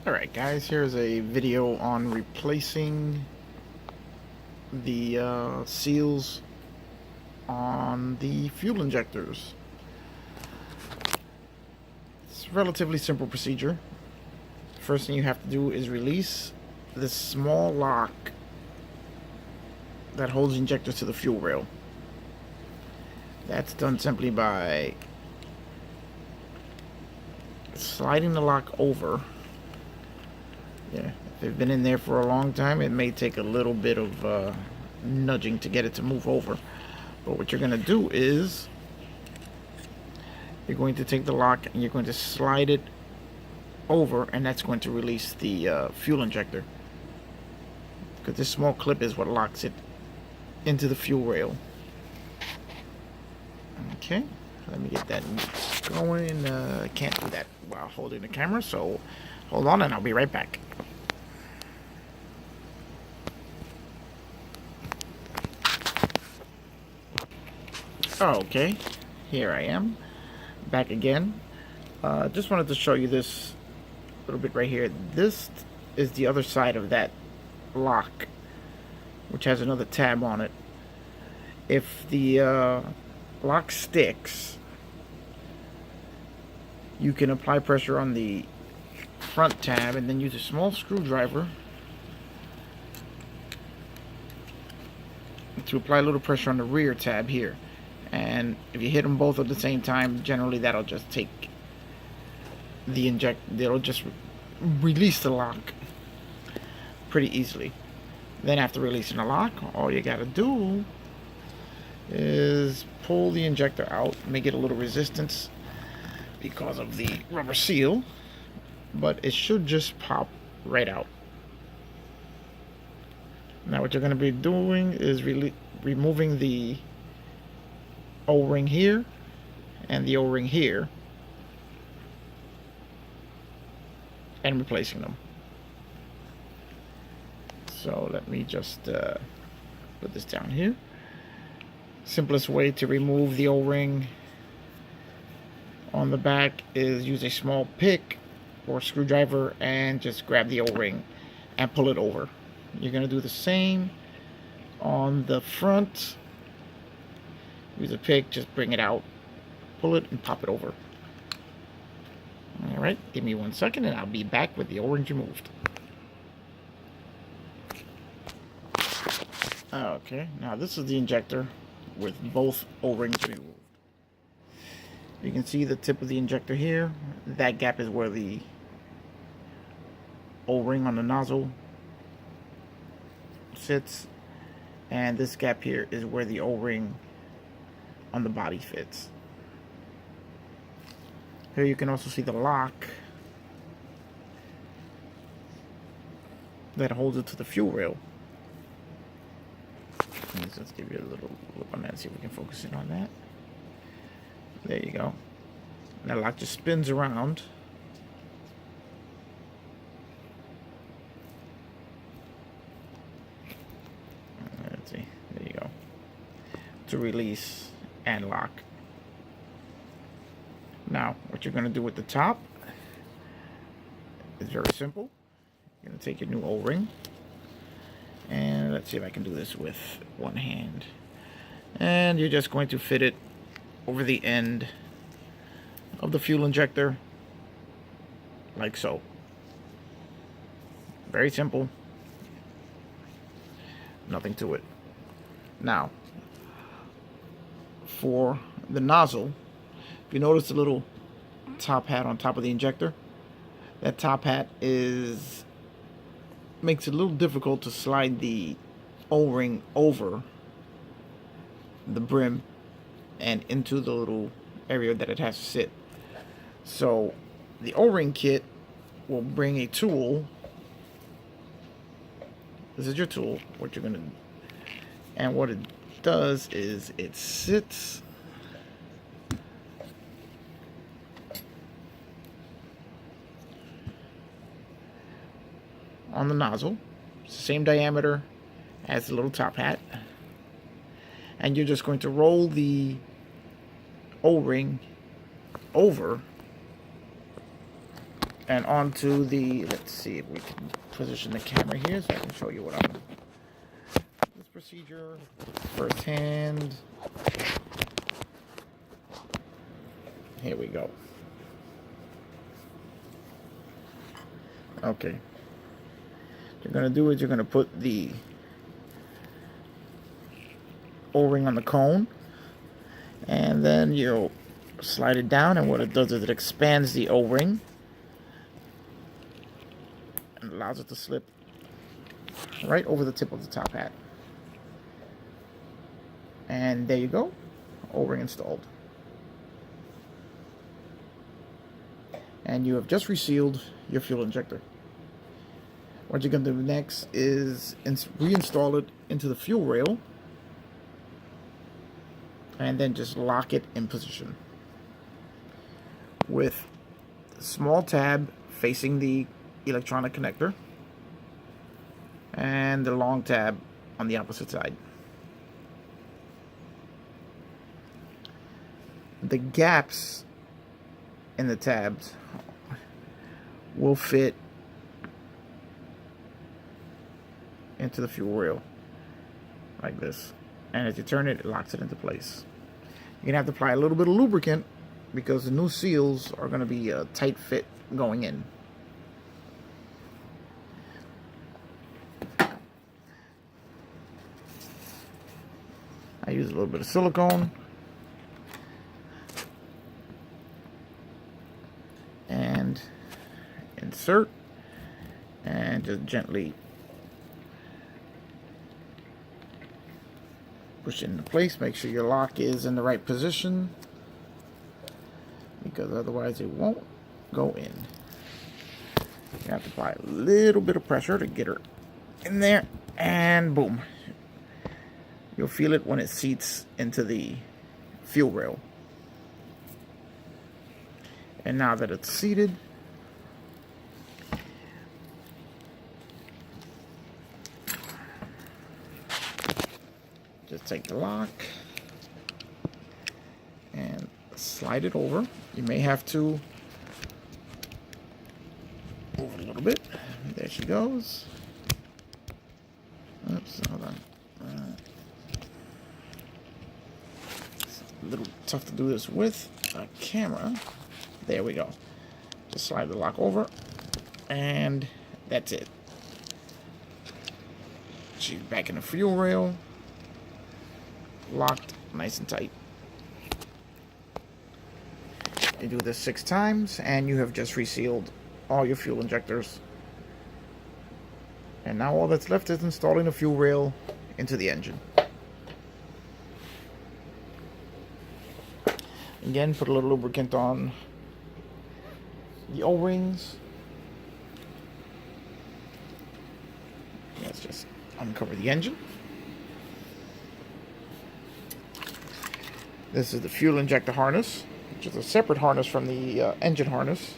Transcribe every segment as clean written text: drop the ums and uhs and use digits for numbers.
Alright guys, here's a video on replacing the seals on the fuel injectors. It's a relatively simple procedure. First thing you have to do is release this small lock that holds injectors to the fuel rail. That's done simply by sliding the lock over. Yeah, if they've been in there for a long time, it may take a little bit of nudging to get it to move over. But what you're going to do is you're going to take the lock and you're going to slide it over, and that's going to release the fuel injector. Because this small clip is what locks it into the fuel rail. Okay, let me get that going. I can't do that while holding the camera, so hold on and I'll be right back. Okay, here I am, back again. Just wanted to show you this little bit right here. This is the other side of that lock, which has another tab on it. If the lock sticks, you can apply pressure on the front tab and then use a small screwdriver to apply a little pressure on the rear tab here. And if you hit them both at the same time, generally that'll just take the it'll just release the lock pretty easily. Then after releasing the lock, all you gotta do is pull the injector out, make it a little resistance because of the rubber seal, but it should just pop right out. Now what you're going to be doing is removing the O-ring here and the O-ring here and replacing them. So let me just put this down here. Simplest way to remove the O-ring on the back is use a small pick or screwdriver and just grab the O-ring and pull it over. You're going to do the same on the front. Use a pick, just bring it out, pull it, and pop it over. Alright, give me 1 second and I'll be back with the O-rings removed. Okay, now this is the injector with both O-rings removed. You can see the tip of the injector here. That gap is where the O-ring on the nozzle sits, and this gap here is where the O-ring on the body fits. Here you can also see the lock that holds it to the fuel rail. Let's give you a little look on that and see if we can focus in on that. There you go. That lock just spins around. Let's see. There you go. To release and lock. Now, what you're going to do with the top is very simple. You're going to take your new O-ring. And let's see if I can do this with one hand. And you're just going to fit it over the end of the fuel injector, like so. Very simple. Nothing to it. Now, for the nozzle, if you notice the little top hat on top of the injector, that top hat makes it a little difficult to slide the O-ring over the brim and into the little area that it has to sit. So the O-ring kit will bring a tool. This is your tool, what you're gonna do. And what it does is it sits on the nozzle. It's the same diameter as the little top hat. And you're just going to roll the O-ring over And onto the, let's see if we can position the camera here so I can show you what I'm, this procedure, first hand. Here we go. Okay. What you're going to do is you're going to put the O-ring on the cone, and then you'll slide it down, and what it does is it expands the O-ring and allows it to slip right over the tip of the top hat. And there you go, O-ring installed. And you have just resealed your fuel injector. What you're going to do next is reinstall it into the fuel rail, and then just lock it in position with the small tab facing the electronic connector and the long tab on the opposite side. The gaps in the tabs will fit into the fuel rail like this, and as you turn it, it locks it into place. You're gonna have to apply a little bit of lubricant because the new seals are going to be a tight fit going in. I use a little bit of silicone and insert and just gently push it into place. Make sure your lock is in the right position, because otherwise it won't go in. You have to apply a little bit of pressure to get her in there, and boom. You'll feel it when it seats into the fuel rail. And now that it's seated, just take the lock and slide it over. You may have to move it a little bit. There she goes. Oops, hold on. It's a little tough to do this with a camera. There we go. Just slide the lock over, and that's it. She's back in the fuel rail, locked nice and tight. You do this 6 times, and you have just resealed all your fuel injectors. And now all that's left is installing the fuel rail into the engine. Again, put a little lubricant on the O-rings. Let's just uncover the engine. This is the fuel injector harness, which is a separate harness from the engine harness.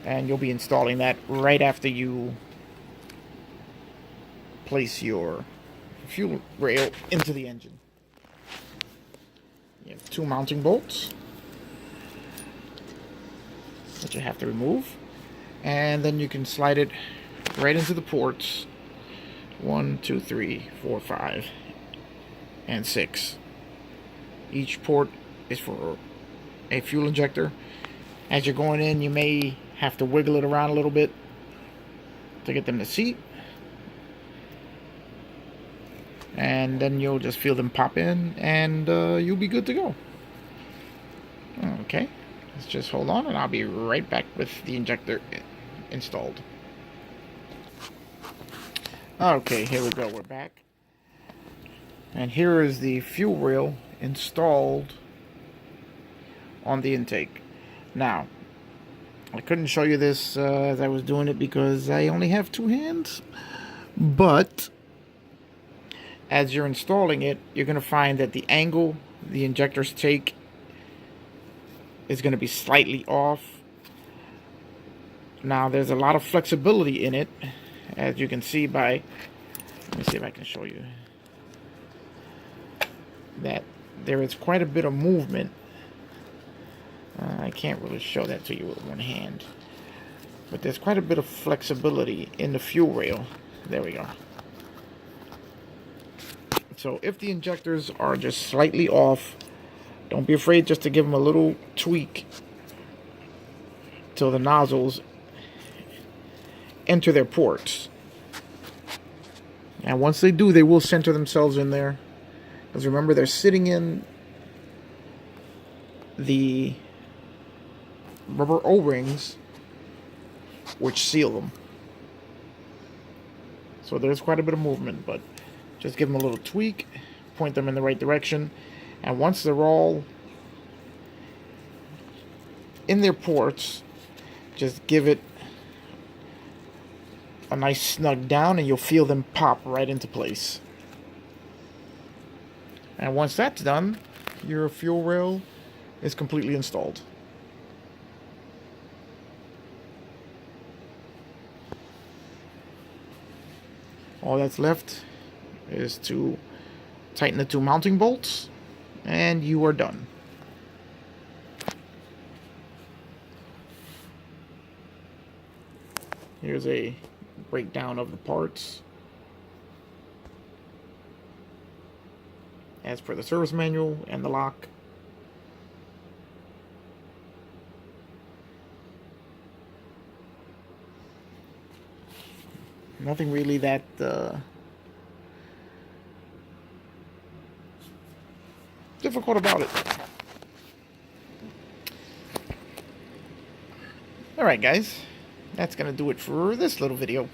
And you'll be installing that right after you place your fuel rail into the engine. You have 2 mounting bolts that you have to remove, and then you can slide it right into the ports 1, 2, 3, 4, 5, and 6. Each port is for a fuel injector. As you're going in, you may have to wiggle it around a little bit to get them to seat, and then you'll just feel them pop in, and you'll be good to go. Okay, let's just hold on, and I'll be right back with the injector installed. Okay, here we go, we're back, and here is the fuel rail installed on the intake. Now, I couldn't show you this as I was doing it because I only have 2 hands, but as you're installing it, you're going to find that the angle the injectors take is going to be slightly off. Now, there's a lot of flexibility in it, as you can see by, let me see if I can show you, that there is quite a bit of movement I can't really show that to you with one hand. But there's quite a bit of flexibility in the fuel rail. There we go. So if the injectors are just slightly off, don't be afraid just to give them a little tweak till the nozzles enter their ports. And once they do, they will center themselves in there. Because remember, they're sitting in the rubber O-rings, which seal them. So there's quite a bit of movement, but just give them a little tweak, point them in the right direction, and once they're all in their ports, just give it a nice snug down and you'll feel them pop right into place. And once that's done, your fuel rail is completely installed. All that's left is to tighten the two mounting bolts, and you are done. Here's a breakdown of the parts as per the service manual and the lock. Nothing really that difficult about it. Alright guys, that's going to do it for this little video.